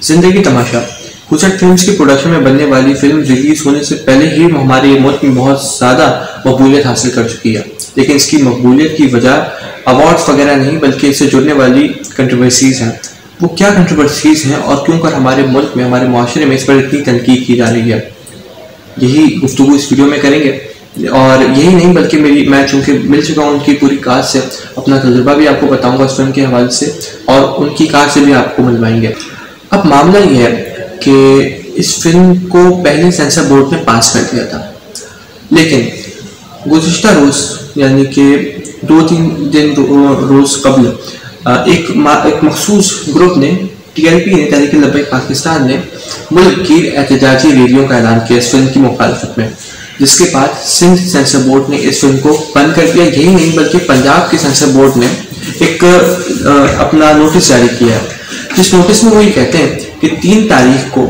जिंदगी तमाशा कुशट फिल्म्स की प्रोडक्शन में बनने वाली फिल्म रिलीज होने से पहले ही हमारे मुल्क में बहुत ज़्यादा मकबूलियत हासिल कर चुकी है, लेकिन इसकी मकबूलियत की वजह अवार्ड्स वगैरह नहीं बल्कि इससे जुड़ने वाली कंट्रोवर्सीज़ हैं। वो क्या कंट्रोवर्सीज़ हैं और क्यों कर हमारे मुल्क में, हमारे माशरे में इस पर इतनी तनकीद की जा रही है, यही गुफ्तगू इस वीडियो में करेंगे। और यही नहीं बल्कि मैं चूँकि मिल चुका हूँ उनकी पूरी कास्ट से, अपना तजुर्बा भी आपको बताऊँगा उस फिल्म के हवाले से और उनकी कास्ट से भी आपको मिलवाएंगे। अब मामला ये है कि इस फिल्म को पहले सेंसर बोर्ड ने पास कर दिया था, लेकिन गुज़िश्ता रोज़ यानी कि 2-3 दिन रोज़ कबल एक मखसूस ग्रुप ने TLP ने तहरीक लब्बैक पाकिस्तान ने मुल्क की एहतजाजी रैलियों का ऐलान किया इस फिल्म की मुखालफत में, जिसके बाद सिंध सेंसर बोर्ड ने इस फिल्म को बंद कर दिया। यही नहीं बल्कि पंजाब के सेंसर बोर्ड ने एक अपना नोटिस जारी किया, जिस नोटिस में वो ये कहते हैं कि 3 तारीख को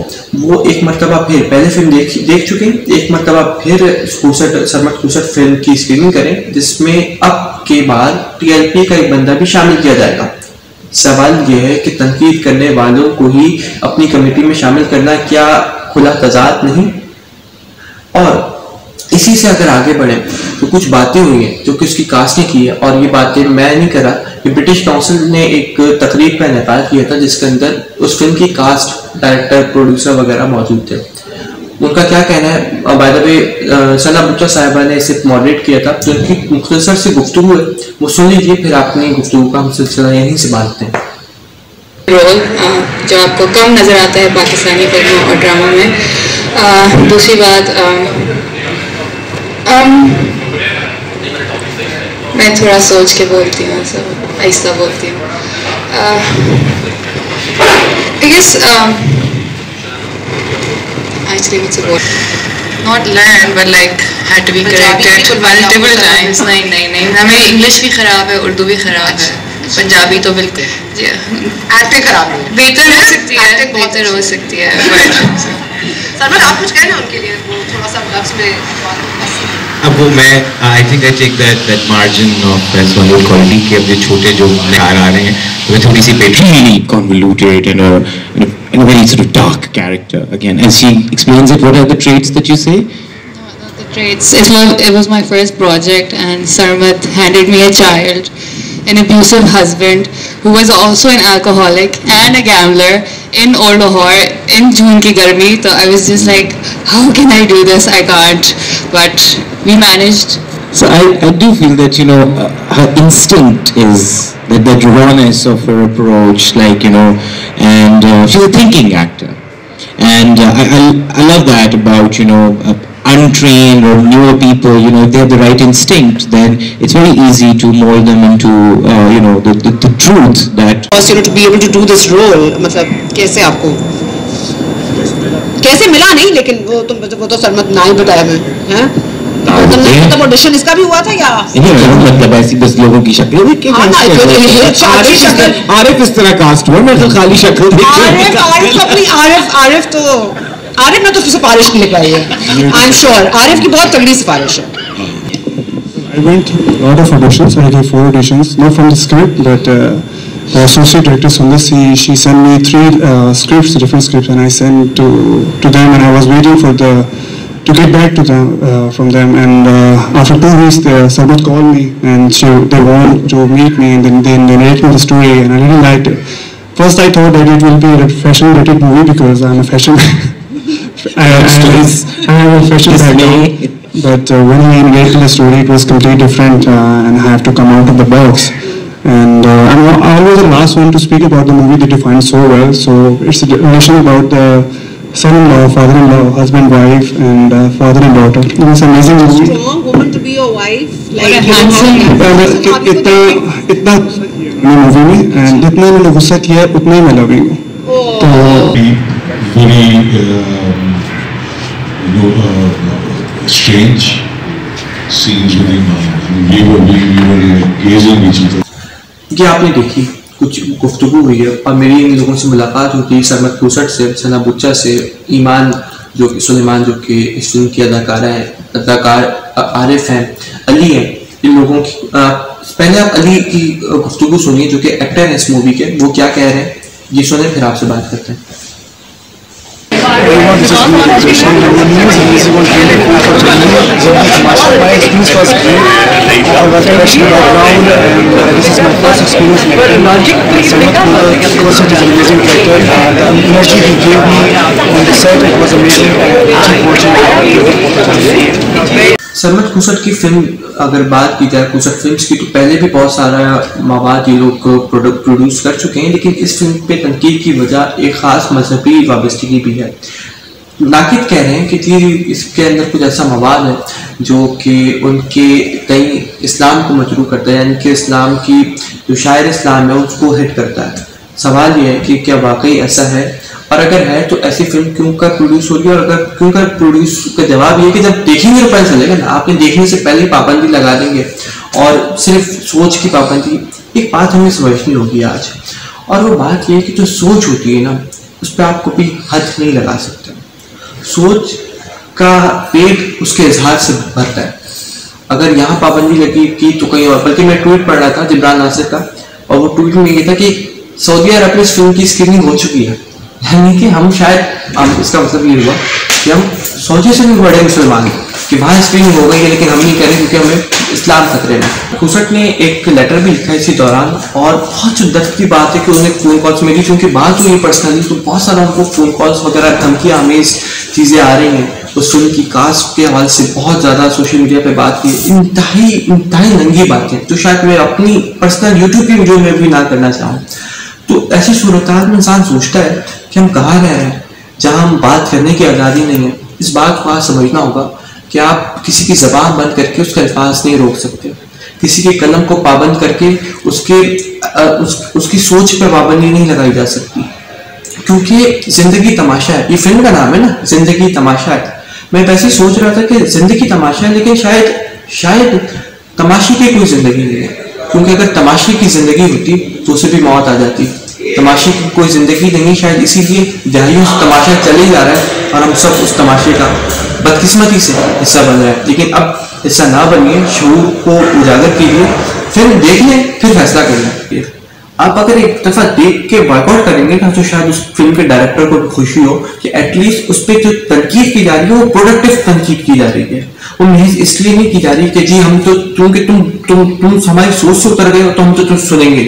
वो एक मरतबा फिर पहले फिल्म देख चुके हैं, एक मरतबा फिर सरमत खुसट फिल्म की स्क्रीनिंग करें, जिसमें अब के बाद TLP का एक बंदा भी शामिल किया जाएगा। सवाल यह है कि तनकीद करने वालों को ही अपनी कमेटी में शामिल करना क्या खुला तजाद नहीं? और इसी से अगर आगे बढ़े तो कुछ बातें हुई हैं जो कि उसकी कास्ट ने की है, और ये बातें मैं नहीं कर रहा, कि ब्रिटिश काउंसिल ने एक तकरीब का इनेकाद किया था जिसके अंदर उस फिल्म की कास्ट, डायरेक्टर, प्रोड्यूसर वगैरह मौजूद थे। उनका क्या कहना है, बाय द वे सना बुच्चा साहिबा ने इसे मॉडरेट किया था, जो उनकी मुख्तसर से गुफ्तगू है वो सुन लीजिए, फिर अपनी गुफ्तगू का हम सिलसिला यहीं से बांधते हैं। रोल जो आपको कम नज़र आता है पाकिस्तानी फिल्मों और ड्रामा में। दूसरी बात, मैं थोड़ा सोच के बोलती हूँ, सब आहिस्ता बोलती हूँ। I guess actually मुझसे बोल not learn but like had to be corrected multiple times। नहीं हमें इंग्लिश भी ख़राब है, उर्दू भी ख़राब है, पंजाबी तो बिल्कुल एक्टिंग ख़राब है, बेहतर हो सकती है सरमत आप कुछ कहना उनके लिए, वो थोड़ा सा लफ्ज़ में अब वो मैं I think I take that margin of as one quality के अब जो छोटे जो निखार आ रहे हैं वो थोड़ी सी really convoluted and in a very sort of dark character again as she explains it. What are the traits that you say? Not the traits. It was my first project and Sarmat handed me a child, an abusive husband who was also an alcoholic and a gambler in Old Lahore in June ki garmi. So I was just like, how can I do this? I can't. But we managed. So I do feel that, you know, her instinct is that rawness of her approach, like, you know, and she's a thinking actor. And I love that about, you know, untrained or newer people, you know, if they have the right instinct, then it's very easy to mold them into, you know, the truth that. You know, to be able to do this role, मतलब कैसे आपको कैसे मिला नहीं, लेकिन वो तो सरमत ना ही बताया मैं, हैं? तो ऑडिशन इसका भी हुआ था या? मतलब ऐसी 10 लोगों की शक्ल देख के आरिफ इस तरह कास्ट हुआ, मैं तो खाली शक्ल देख आरिफ ने तो सिफारिश नहीं लिखाई है, आई एम श्योर आरिफ की बहुत तगड़ी सिफारिश है। I went through a lot of auditions. I gave 4 auditions, not from the script, but the associate director Sundar, she sent me 3 scripts, different scripts, and I sent to them, and I was waiting for to get back to them from them. And after 2 weeks, Sarmat called me, and they want to meet me, and then they narrated me the story, and I really liked it. First, I thought that it will be a fashion-related movie because I'm a fashion. I have a fashion background. But when I narrated the story, it was completely different, and I have to come out of the box. And I'm always the last one to speak about the movie that you find so well. So it's a relation about the son-in-law, father-in-law, husband, wife, and father and daughter. It was an amazing movie. Strong woman to be your wife, like इतना movie में and जितना मैंने गुस्सा किया है उतना ही मैं love हूँ. तो strange scenes with him. We were gazing each other. ये आपने देखी कुछ गुफ्तगू हुई है और मेरी इन लोगों से मुलाकात हुई थी, सरमत खुसट से, सना बुच्चा से, ईमान जो कि सुलेमान जो कि इस फिल्म की अदाकार आरिफ हैं, अली हैं, इन लोगों की पहले आप अली की गुफ्तगू सुनिए जो कि एक्टर हैं इस मूवी के, वो क्या कह रहे हैं ये सुने फिर आपसे बात करते हैं। everyone is just really impression. And the news release was really cool for me. My experience was great. I was professional background, and this is my first experience in acting. Sarmat Khosat is an amazing character. The energy he gave me on the set, it was amazing. Keep watching. सरमत खुसट की film अगर बात की जाए खुसट films की, तो पहले भी बहुत सारा मवाद ये लोग प्रोडक्ट प्रोड्यूस कर चुके हैं, लेकिन इस फिल्म पे तनकीद की वजह एक ख़ास मजहबी वाबस्तगी भी है। नाकिद कह रहे हैं कि इसके अंदर कुछ ऐसा मवाद है जो कि उनके कई इस्लाम को मजरू करता है, यानी कि इस्लाम की जो शायर इस्लाम है उसको हिट करता है। सवाल ये है कि क्या वाकई ऐसा है, और अगर है तो ऐसी फिल्म क्यों कर प्रोड्यूस हो रही है, और अगर क्यों कर प्रोड्यूस का जवाब ये कि जब देखेंगे तो पता चलेगा ना। आपने देखने से पहले पाबंदी लगा देंगे और सिर्फ सोच की पाबंदी, एक बात हमें समझनी होगी आज, और वो बात ये कि जो सोच होती है ना उस पर आप कभी हद नहीं लगा सकते। सोच का पेट उसके इजहार से भरता है। अगर यहाँ पाबंदी लगी की तो कहीं और, बल्कि मैं ट्वीट पढ़ रहा था जिब्रान नासिर का, और वो ट्वीट में ये था कि सऊदी अरब में इस फिल्म की स्क्रीनिंग हो चुकी है, यानी कि हम शायद इसका मतलब ये हुआ कि हम सऊदी से भी बड़े मुसलमान हैं कि वहाँ स्क्रीनिंग हो गई है, लेकिन हम नहीं करें क्योंकि हमें इस्लाम खतरे में। खुसट ने एक लेटर भी लिखा इसी दौरान, और बहुत दर्द की बात है कि उन्हें फ़ोन कॉल्स मिली, क्योंकि बात हुई पर्सनली तो बहुत सारा उनको फ़ोन कॉल्स वगैरह धमकियाँ हमें चीज़ें आ रही हैं। उस फिल्म की कास्ट के हवाले से बहुत ज़्यादा सोशल मीडिया पे बात की, इंतहाई नंगी बातें जो शायद मैं अपनी पर्सनल यूट्यूब की वीडियो में भी ना करना चाहूँ। तो ऐसी सूरत में इंसान सोचता है कि हम कहाँ रह रहे हैं जहाँ हम बात करने की आज़ादी नहीं है। इस बात को आज समझना होगा कि आप किसी की ज़बान बंद करके उसके अल्फाज नहीं रोक सकते, किसी के कलम को पाबंद करके उसकी सोच पर पाबंदी नहीं लगाई जा सकती, क्योंकि ज़िंदगी तमाशा है। ये फिल्म का नाम है ना, ज़िंदगी तमाशा है। मैं वैसे ही सोच रहा था कि ज़िंदगी तमाशा है, लेकिन शायद तमाशे की कोई ज़िंदगी नहीं है, क्योंकि अगर तमाशे की ज़िंदगी होती तो उसे भी मौत आ जाती। तमाशे की कोई ज़िंदगी नहीं, शायद इसीलिए दहाइयों से तमाशा चले जा रहा है और हम सब उस तमाशे का बदकिस्मती से हिस्सा बन रहे हैं। लेकिन अब हिस्सा ना बनिए, शऊर को उजागर कीजिए, फिल्म देख लें, फिर फैसला कर लें। आप अगर एक दफ़ा देख के बॉयकॉट करेंगे ना तो शायद उस फिल्म के डायरेक्टर को खुशी हो कि एटलीस्ट उस पर जो तनकीद की जा रही है वो प्रोडक्टिव तनकीद की जा रही है, वो महज इसलिए नहीं की जा रही कि जी हम तो क्योंकि तुम हमारी सोच से उतर गए हो तो हम तो तुम सुनेंगे।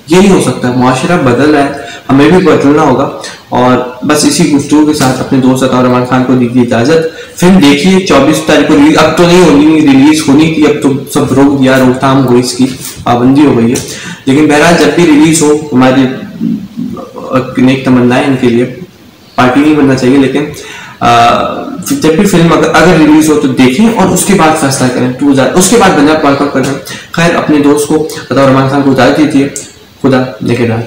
ये नहीं हो सकता, मुआशरा बदल रहा है, हमें भी बदलना होगा। और बस इसी गुफ्तगू के साथ अपने दोस्त अताउर रहमान खान को दीजिए इजाजत। फिल्म देखिए, 24 तारीख को रिलीज, अब तो नहीं होनी, रिलीज होनी थी, अब तो सब रोक दिया, रोकथाम हुई, इसकी पाबंदी हो गई है। लेकिन बहरहाल जब भी रिलीज हो, हमारी नेक तमन्नाएं इनके लिए, पार्टी नहीं बनना चाहिए, लेकिन जब भी फिल्म अगर रिलीज हो तो देखें और उसके बाद फैसला करें, तो उसके बाद बंदा बॉयकॉट कर दें। खैर, अपने दोस्त को अताउर रहमान खान को इजाजत दीजिए। खुदा निगहबान।